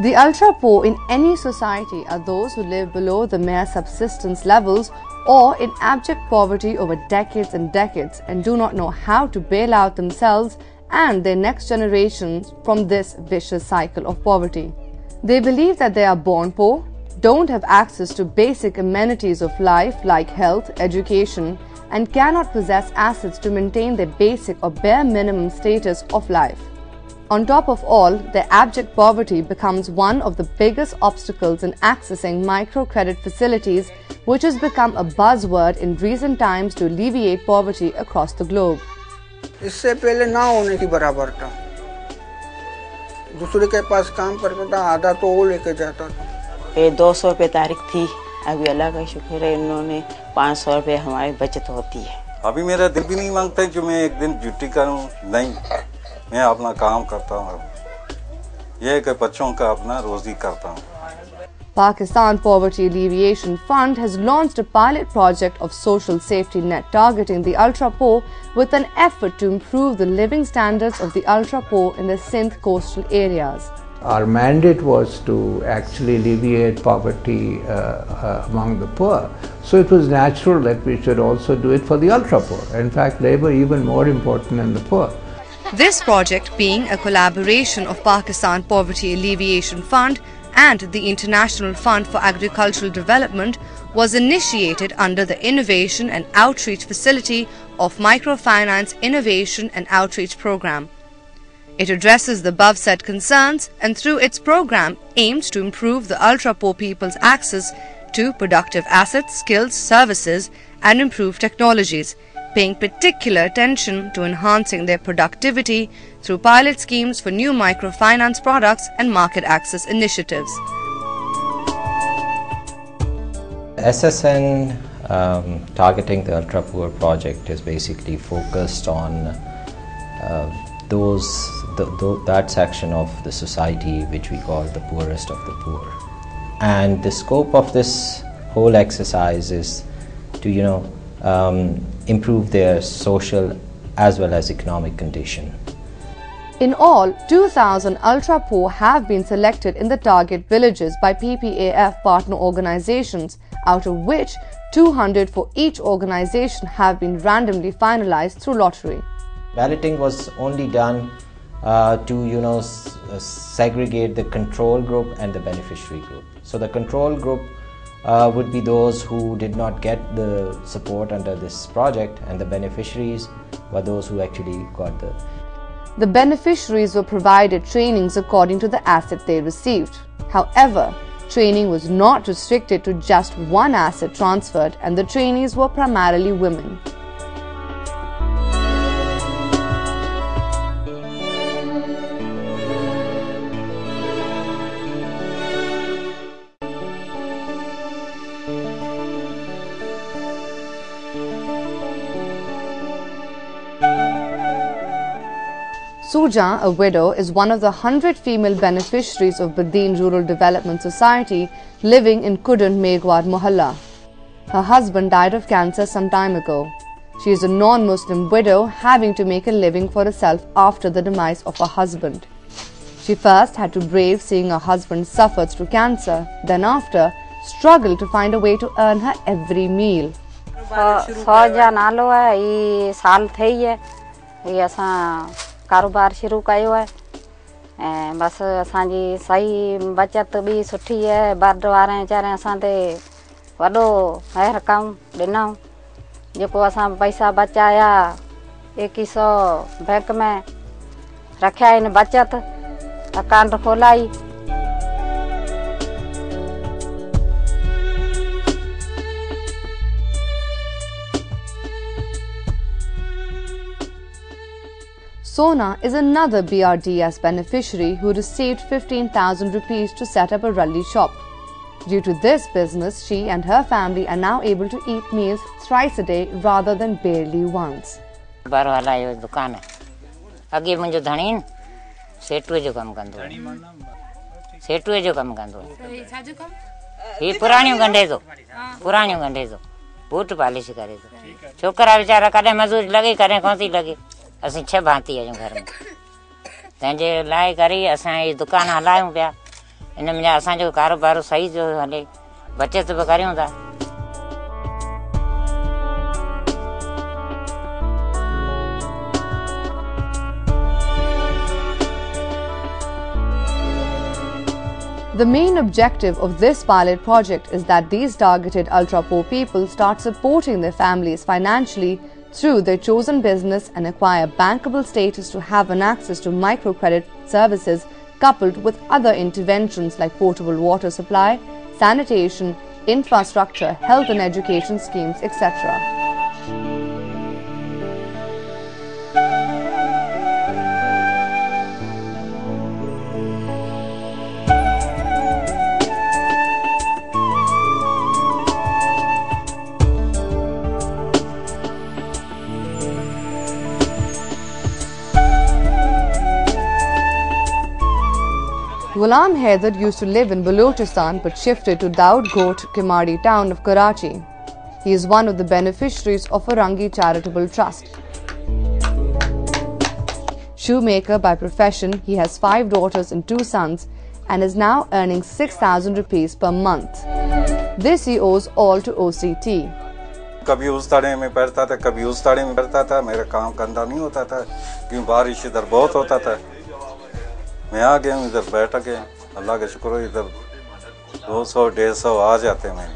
The ultra-poor in any society are those who live below the mere subsistence levels or in abject poverty over decades and decades and do not know how to bail out themselves and their next generations from this vicious cycle of poverty. They believe that they are born poor, don't have access to basic amenities of life like health, education, and cannot possess assets to maintain their basic or bare minimum status of life. On top of all, their abject poverty becomes one of the biggest obstacles in accessing microcredit facilities, which has become a buzzword in recent times to alleviate poverty across the globe. इससे पहले ना होने की बराबर था। दूसरे के पास काम करता था, आधा तो वो लेके जाता था। ये 200 रुपये तारीख थी, अभी अल्लाह का शुक्र है इन्होंने 500 रुपये हमारी बचत होती है। अभी मेरा दिल भी नहीं मांगता कि मैं एक दिन ड्यूटी करूं, नहीं, मैं अपना काम करता हूं। यह कि बच्चों का अपना रोजी करता हूं। Pakistan Poverty Alleviation Fund has launched a pilot project of social safety net targeting the ultra-poor with an effort to improve the living standards of the ultra-poor in the Sindh coastal areas. Our mandate was to actually alleviate poverty among the poor. So it was natural that we should also do it for the ultra-poor. In fact, they were even more important than the poor. This project, being a collaboration of Pakistan Poverty Alleviation Fund and the International Fund for Agricultural Development, was initiated under the Innovation and Outreach Facility of Microfinance Innovation and Outreach Program. It addresses the above-said concerns and through its program aims to improve the ultra-poor people's access to productive assets, skills, services and improved technologies, paying particular attention to enhancing their productivity through pilot schemes for new microfinance products and market access initiatives. SSN targeting the ultra poor project is basically focused on that section of the society which we call the poorest of the poor. And the scope of this whole exercise is to improve their social as well as economic condition. In all, 2,000 ultra-poor have been selected in the target villages by PPAF partner organizations, out of which 200 for each organization have been randomly finalized through lottery. Balloting was only done to segregate the control group and the beneficiary group. So the control group would be those who did not get the support under this project, and the beneficiaries were those who actually got the. The beneficiaries were provided trainings according to the asset they received. However, training was not restricted to just one asset transferred, and the trainees were primarily women. Suja, a widow, is one of the 100 female beneficiaries of Badin Rural Development Society living in Kudan Megwad Mohalla. Her husband died of cancer some time ago. She is a non-Muslim widow having to make a living for herself after the demise of her husband. She first had to brave seeing her husband suffer through cancer, then after, struggled to find a way to earn her every meal. कारोबार शुरू किया है बस असांजी सही बचत भी सुठी है बर्ड वारे वीचारे असां ते वॾो महर कम ॾिनऊं जेको असां पैसा बचाया 2100 बैंक में रखिया आहिनि बचत account खोलाई। Sona is another BRDS beneficiary who received 15,000 rupees to set up a ralli shop. Due to this business, she and her family are now able to eat meals thrice a day rather than barely once. बार वाला ये दुकान है अगे मुझे धनीन सेटुए जो कम कंदो सेटुए जो कम कंदो ये पुरानियों गंढे दो बूट पॉलिश करे दो छोकरा बेचारा कदे मजदूर लगे करे कोसी लगे असीं 6 भांती आहियूं घर में तंहिंजे लाइ करे असां ये दुकान हलायूं पिया इन में असांजो कारोबार सही जो हले, बचत भी करियूं था। The main objective of this pilot project is that these targeted ultra-poor people start supporting their families financially through their chosen business and acquire bankable status to have an access to microcredit services coupled with other interventions like portable water supply, sanitation, infrastructure, health and education schemes, etc. Ghulam Haider used to live in Balochistan but shifted to Daud Got Kimadi town of Karachi. He is one of the beneficiaries of Farangi Charitable Trust. Shoemaker by profession, he has 5 daughters and 2 sons and is now earning 6,000 rupees per month. This he owes all to OCT. कभी उस ताड़े में बैठता था, कभी उस ताड़े में बैठता था। मेरा काम कंधा नहीं होता था क्योंकि बारिश इधर बहुत होता था। मैं आ गया हूँ, इधर बैठ गया, अल्लाह का शुक्र है। इधर 200-150 आ जाते हैं।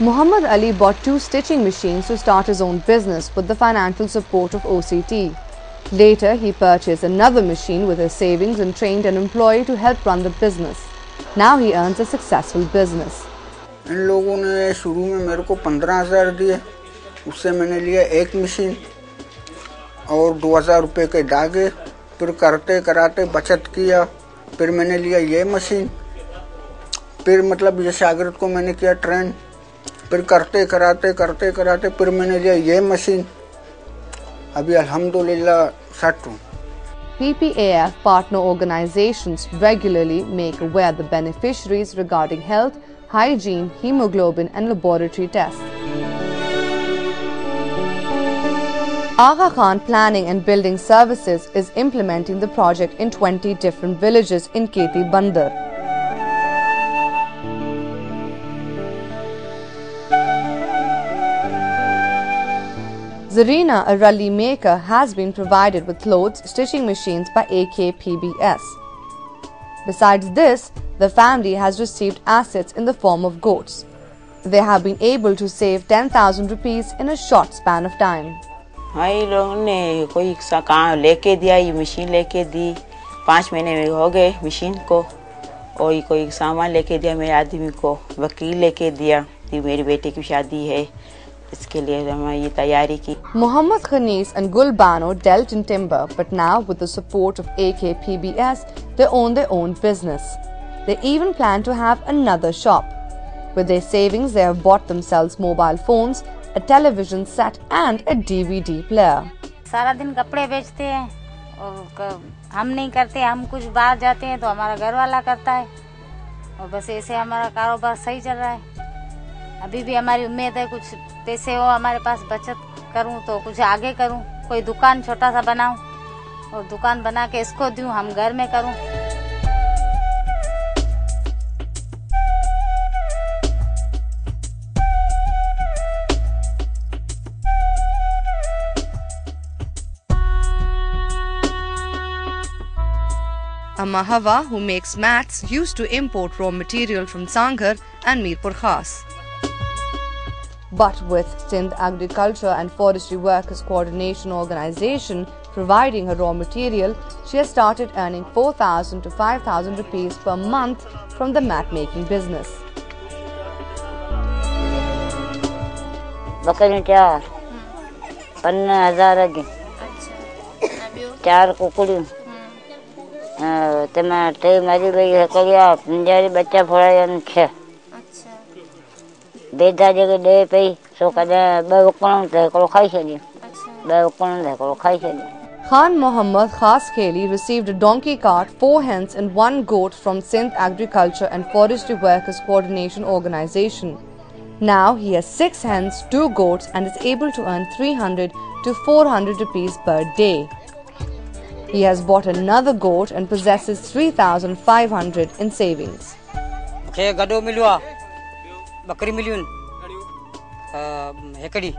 Muhammad Ali bought 2 stitching machines to start his own business with the financial support of OCT. Later, he purchased another machine with his savings and trained an employee to help run the business. Now he earns a successful business. इन लोगों ने शुरू में मेरे को 15,000 दिए, उससे मैंने लिया एक मशीन और 2,000 रुपये के धागे। फिर करते कराते बचत किया, फिर मैंने लिया ये मशीन। फिर मतलब ये शागिर्द को मैंने किया ट्रेन। फिर करते कराते फिर मैंने लिया ये मशीन। अभी अल्हम्दुलिल्लाह सेट हूँ। PPAF partner organizations regularly make aware the beneficiaries regarding health, hygiene, hemoglobin and laboratory tests. Aga Khan Planning and Building Services is implementing the project in 20 different villages in Keti Bandar. Zarina, a ralli maker, has been provided with clothes stitching machines by AKPBS. Besides this, the family has received assets in the form of goats. They have been able to save 10,000 rupees in a short span of time. भाई लोगों ने कोई सा काम लेके दिया, ये machine लेके दी। 5 महीने में हो गए मशीन को। और कोई सामान लेके दिया मेरे आदमी को, वकील लेके दिया। मेरी बेटे की शादी है, इसके लिए हमने ये तैयारी की। Muhammad Khanis and Gul Bano dealt in timber, but now with the support of AKPBS, they own their own business. They even plan to have another shop. With their savings, they have bought themselves mobile phones, a television set and a DVD player. सारा दिन कपड़े बेचते हैं और हम नहीं करते, हम कुछ बाहर जाते हैं तो हमारा घर वाला करता है और बस ऐसे हमारा कारोबार सही चल रहा है। अभी भी हमारी उम्मीद है कुछ पैसे हो हमारे पास, बचत करूं तो कुछ आगे करूं, कोई दुकान छोटा सा बनाऊं और दुकान बना के इसको दूं, हम घर में करूं। Amahawa, who makes mats, used to import raw material from Sanghar and Mirpur Khas. But with Sindh Agriculture and Forestry Workers Coordination Organization providing her raw material, she has started earning 4,000 to 5,000 rupees per month from the mat making business. बकरी 4 15,000 की 4 कुकड़ी टमाटे मारी भाई है करिया पंजाबी बच्चा फोड़ा 6 बेदा जगह दे पे सो कदे 2 वकण ते को खाई छडी 2 वकण ते को खाई छडी। Khan Mohammad Khas Kheli received a donkey cart, 4 hens and 1 goat from Sindh Agriculture and Forestry Workers Coordination Organization. Now he has 6 hens, 2 goats and is able to earn 300 to 400 rupees per day. He has bought another goat and possesses 3,500 in savings. गडो मिलियो बकरी मिलियूं हिकड़ी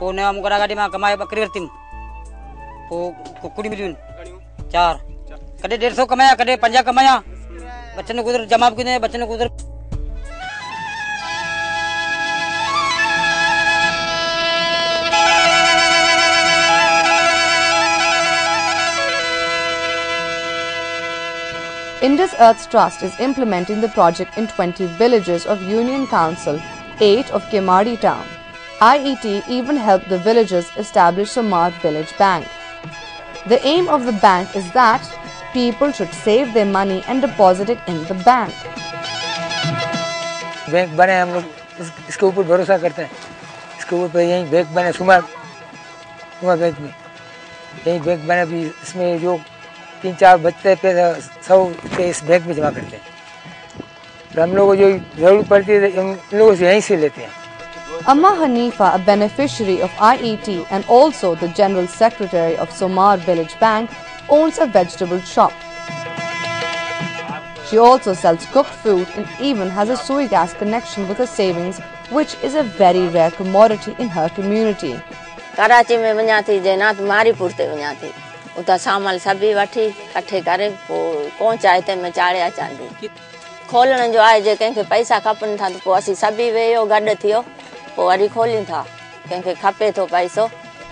पोइ नया मुकरा गाड़ी मां कमाए बकरी वरितिम पोइ कुकड़ी मिलियूं 4 कॾहिं 150 कमाया कॾहिं 50 कमाया बच्चन गुज़र जमा किने बच्चन गुज़र Indus Earth Trust is implementing the project in 20 villages of Union Council, 8 of Kemadi town. IET even helped the villagers establish Somar Village Bank. The aim of the bank is that people should save their money and deposit it in the bank. Bank बने हम लोग इसके ऊपर भरोसा करते हैं इसके ऊपर यही बैंक बने सुमार बैंक में यही बैंक बने भी इसमें जो 3-4 बचते पैसा सब इस बैंक में जमा करते हैं हम लोगों को जो जरूरत पड़ती है हम लोगों से यहीं से लेते हैं Amma Hanifa, a beneficiary of IET and also the General Secretary of Somar Village Bank, owns a vegetable shop. She also sells cooked food and even has a sui gas connection with her savings, which is a very rare commodity in her community. Karachi में वञा थी जैनात मारीपुर ते वञा थी उता सामान सभी वठी कठे करे कोन चाहे ते में चाड़िया चांदी खोलण जो आहे जे कंहिंखे पैसा खपनि था त पोइ असीं सभी वेयो गॾु थियो पोइ वरी खोलियूं था कंहिंखे खपे थो पैसो.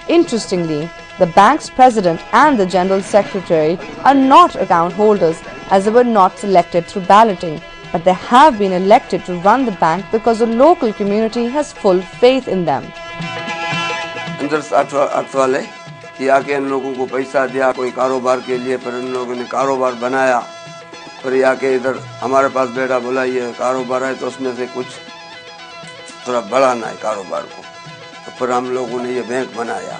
Interestingly, the bank's president and the general secretary are not account holders as they were not selected through balloting, but they have been elected to run the bank because the local community has full faith in them. वाले कि आके इन लोगों को पैसा दिया कोई कारोबार के लिए पर इन लोगों ने कारोबार बनाया पर आके इधर हमारे पास बेटा बोला ये कारोबार है तो उसमें से कुछ थोड़ा बढ़ाना है कारोबार को तो फिर हम लोगों ने ये बैंक बनाया.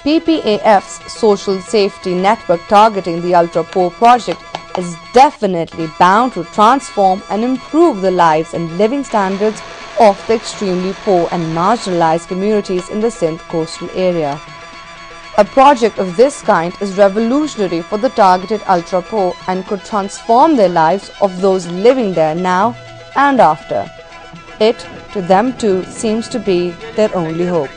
PPAF's social safety network targeting the ultra poor project is definitely bound to transform and improve the lives and living standards of the extremely poor and marginalized communities in the Sindh coastal area. A project of this kind is revolutionary for the targeted ultra poor and could transform their lives of those living there now and after. It, to them too, seems to be their only hope.